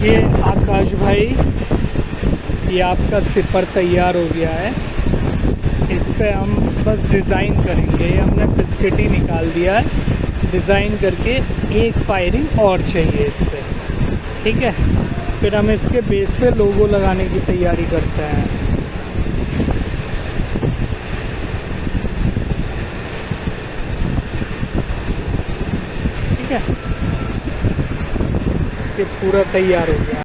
ये आकाश भाई, ये आपका सिपर तैयार हो गया है। इस पे हम बस डिज़ाइन करेंगे। ये हमने बिस्किट ही निकाल दिया है, डिज़ाइन करके एक फायरिंग और चाहिए इस पे, ठीक है। फिर हम इसके बेस पे लोगो लगाने की तैयारी करते हैं। ठीक है, ये पूरा तैयार हो गया।